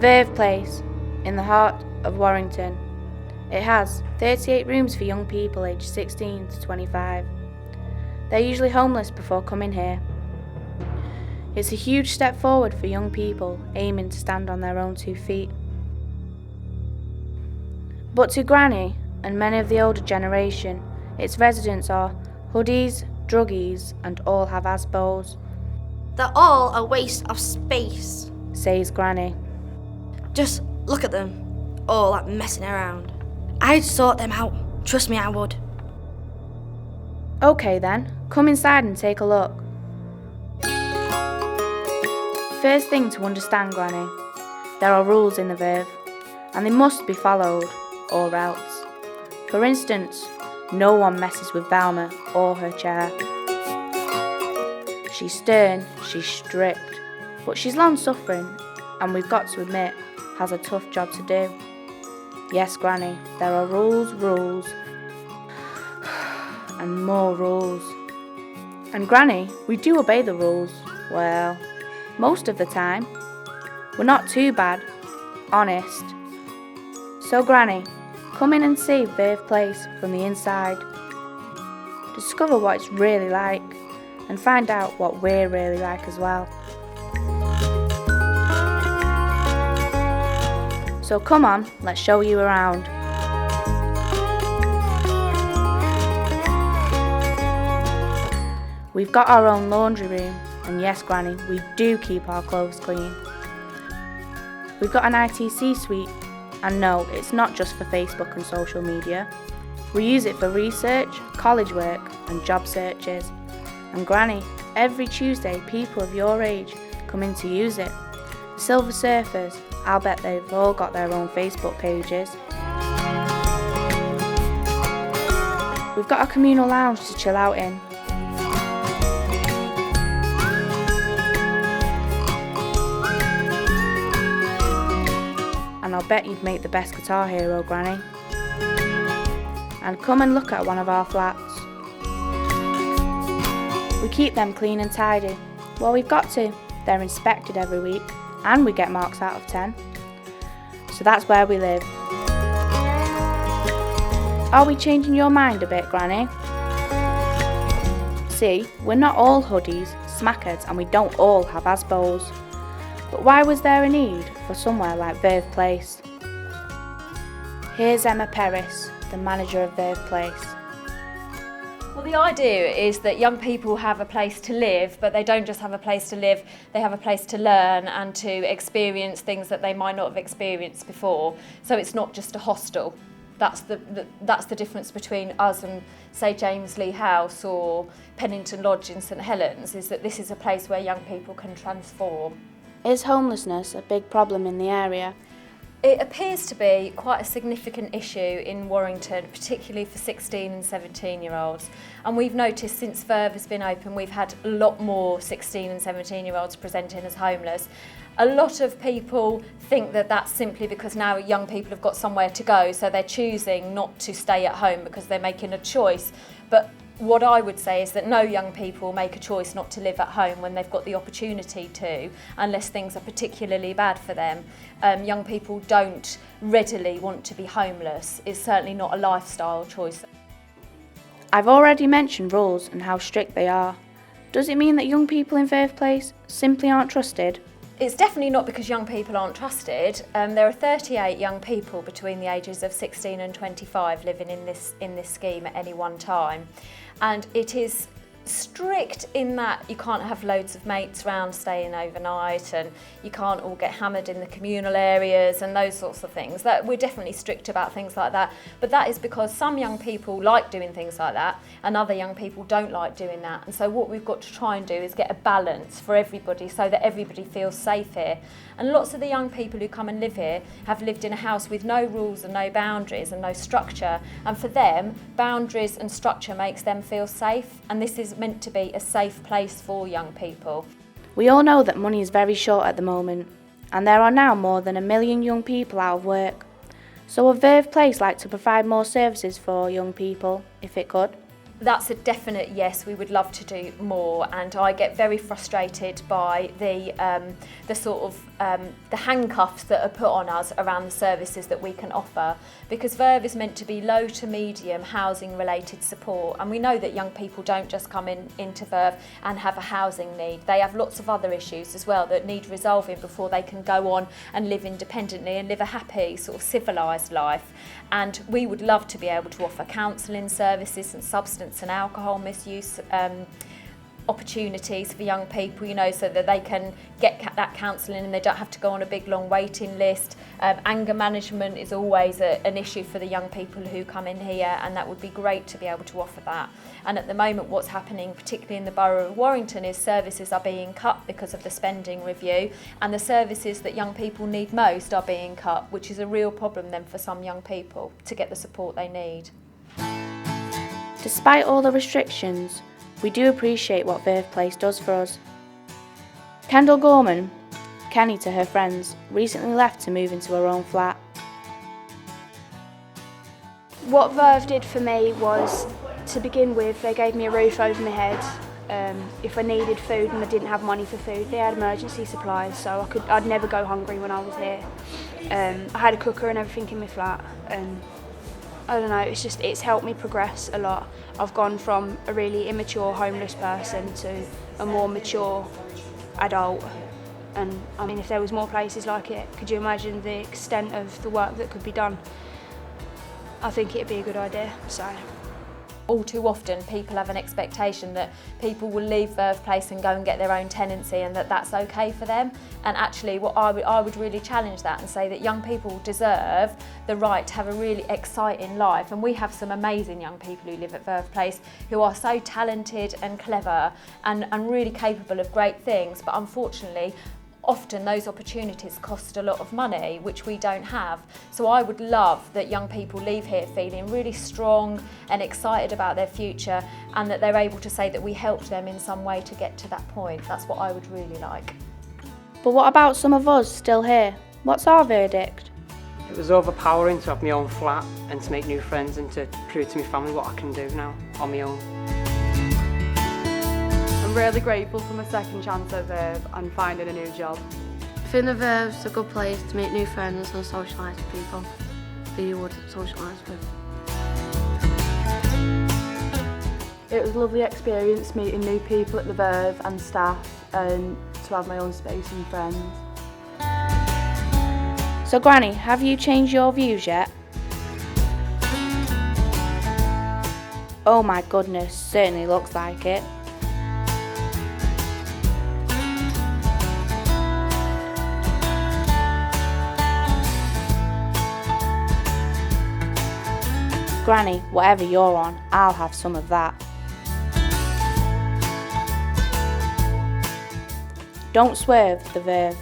Verve Place, in the heart of Warrington. It has 38 rooms for young people aged 16 to 25. They're usually homeless before coming here. It's a huge step forward for young people aiming to stand on their own 2 feet. But to Granny and many of the older generation, its residents are hoodies, druggies, and all have asbos. They're all a waste of space, says Granny. Just look at them, all that messing around. I'd sort them out, trust me I would. Okay then, come inside and take a look. First thing to understand, Granny, there are rules in the Verve, and they must be followed, or else. For instance, no one messes with Velma or her chair. She's stern, she's strict, but she's long-suffering, and we've got to admit, has a tough job to do. Yes, Granny, there are rules, and more rules. And Granny, we do obey the rules, well, most of the time. We're not too bad, honest. So Granny, come in and see Verve Place from the inside. Discover what it's really like, and find out what we're really like as well. So come on, let's show you around. We've got our own laundry room, and yes, Granny, we do keep our clothes clean. We've got an ITC suite, and no, it's not just for Facebook and social media. We use it for research, college work, and job searches. And Granny, every Tuesday people of your age come in to use it. The Silver Surfers, I'll bet they've all got their own Facebook pages. We've got a communal lounge to chill out in. And I'll bet you'd make the best guitar hero, Granny. And come and look at one of our flats. We keep them clean and tidy. Well, we've got to. They're inspected every week, and we get marks out of 10. So that's where we live. Are we changing your mind a bit, Granny? See, we're not all hoodies, smackheads, and we don't all have asbos. But why was there a need for somewhere like Verve Place? Here's Emma Perris, the manager of Verve Place. Well, the idea is that young people have a place to live, but they don't just have a place to live, they have a place to learn and to experience things that they might not have experienced before. So it's not just a hostel. That's the difference between us and, say, James Lee House or Pennington Lodge in St Helens, is that this is a place where young people can transform. Is homelessness a big problem in the area? It appears to be quite a significant issue in Warrington, particularly for 16 and 17-year-olds. And we've noticed since Verve has been open, we've had a lot more 16 and 17-year-olds presenting as homeless. A lot of people think that that's simply because now young people have got somewhere to go, so they're choosing not to stay at home because they're making a choice. But what I would say is that no young people make a choice not to live at home when they've got the opportunity to, unless things are particularly bad for them. Young people don't readily want to be homeless. It's certainly not a lifestyle choice. I've already mentioned rules and how strict they are. Does it mean that young people in Verve Place simply aren't trusted? It's definitely not because young people aren't trusted. There are 38 young people between the ages of 16 and 25 living in this scheme at any one time. And it is strict in that you can't have loads of mates round staying overnight, and you can't all get hammered in the communal areas and those sorts of things. That we're definitely strict about things like that, but that is because some young people like doing things like that and other young people don't like doing that. And so what we've got to try and do is get a balance for everybody so that everybody feels safe here. And lots of the young people who come and live here have lived in a house with no rules and no boundaries and no structure, and for them boundaries and structure makes them feel safe, and this is meant to be a safe place for young people. We all know that money is very short at the moment, and there are now more than 1 million young people out of work. So would Verve Place like to provide more services for young people, if it could? That's a definite yes. We would love to do more, and I get very frustrated by the sort of the handcuffs that are put on us around the services that we can offer, because Verve is meant to be low to medium housing related support, and we know that young people don't just come into Verve and have a housing need. They have lots of other issues as well that need resolving before they can go on and live independently and live a happy sort of civilised life. And we would love to be able to offer counselling services and substance and alcohol misuse opportunities for young people, you know, so that they can get that counselling and they don't have to go on a big long waiting list. Anger management is always an issue for the young people who come in here, and that would be great to be able to offer that. And at the moment what's happening, particularly in the borough of Warrington, is services are being cut because of the spending review, and the services that young people need most are being cut, which is a real problem then for some young people to get the support they need. Despite all the restrictions, we do appreciate what Verve Place does for us. Kendall Gorman, Kenny to her friends, recently left to move into her own flat. What Verve did for me was, to begin with, they gave me a roof over my head. If I needed food and I didn't have money for food, they had emergency supplies, so I'd never go hungry when I was here. I had a cooker and everything in my flat, and I don't know, it's helped me progress a lot. I've gone from a really immature homeless person to a more mature adult, and I mean, if there was more places like it, could you imagine the extent of the work that could be done? I think it'd be a good idea. So. All too often people have an expectation that people will leave Verve Place and go and get their own tenancy, and that's okay for them. And actually what I would really challenge that and say that young people deserve the right to have a really exciting life, and we have some amazing young people who live at Verve Place who are so talented and clever and really capable of great things, but unfortunately often those opportunities cost a lot of money, which we don't have. So I would love that young people leave here feeling really strong and excited about their future, and that they're able to say that we helped them in some way to get to that point. That's what I would really like. But what about some of us still here? What's our verdict? It was overpowering to have my own flat and to make new friends and to prove to my family what I can do now on my own. I'm really grateful for my second chance at Verve and finding a new job. I think the Verve's a good place to make new friends and socialise with people who you would socialise with. It was a lovely experience meeting new people at the Verve and staff, and to have my own space and friends. So Granny, have you changed your views yet? Oh my goodness, certainly looks like it. Granny, whatever you're on, I'll have some of that. Don't swerve, the Verve.